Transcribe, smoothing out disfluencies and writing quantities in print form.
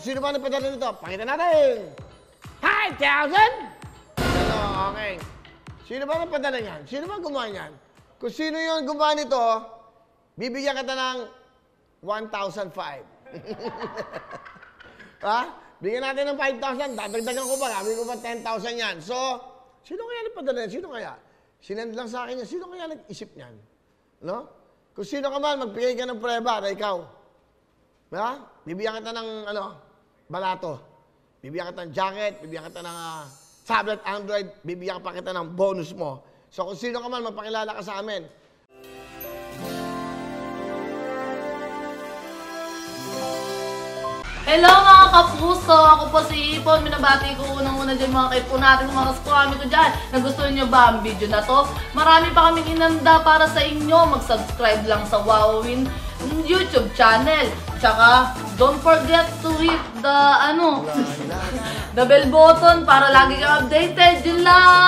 Sino ba nagpadala nito? Pakita natin! 5,000! Ano, okay. Sino ba nagpadala niyan? Sino ba gumawa niyan? Kung sino yung gumawa nito, bibigyan kita ng 1,500. Ha? Bigyan natin ng 5,000. Dadagdagan ko pa. Sabi ko pa 10,000 yan. So, sino kaya nagpadala yan? Sino kaya? Sinend lang sa akin yan. Sino kaya nag-isip niyan? No? Kung sino ka man, magbigay ka ng prueba na ikaw. Ha? Bibigyan kita ng, balato. Bibigyan kita ng jacket. Bibigyan kita ng tablet, Android. Bibigyan pa kita ng bonus mo. So, kung sino ka man, magpakilala ka sa amin. Hello mga kapuso! Ako po si Ipon. Minabati ko unang-una dyan mga kaipo natin, mga kaskwami ko dyan. Nagustuhan nyo ba ang video na to? Marami pa kaming inanda para sa inyo. Mag-subscribe lang sa Wowin YouTube channel. Tsaka, don't forget to hit the, the bell button para lagi kang updated. Yun lang!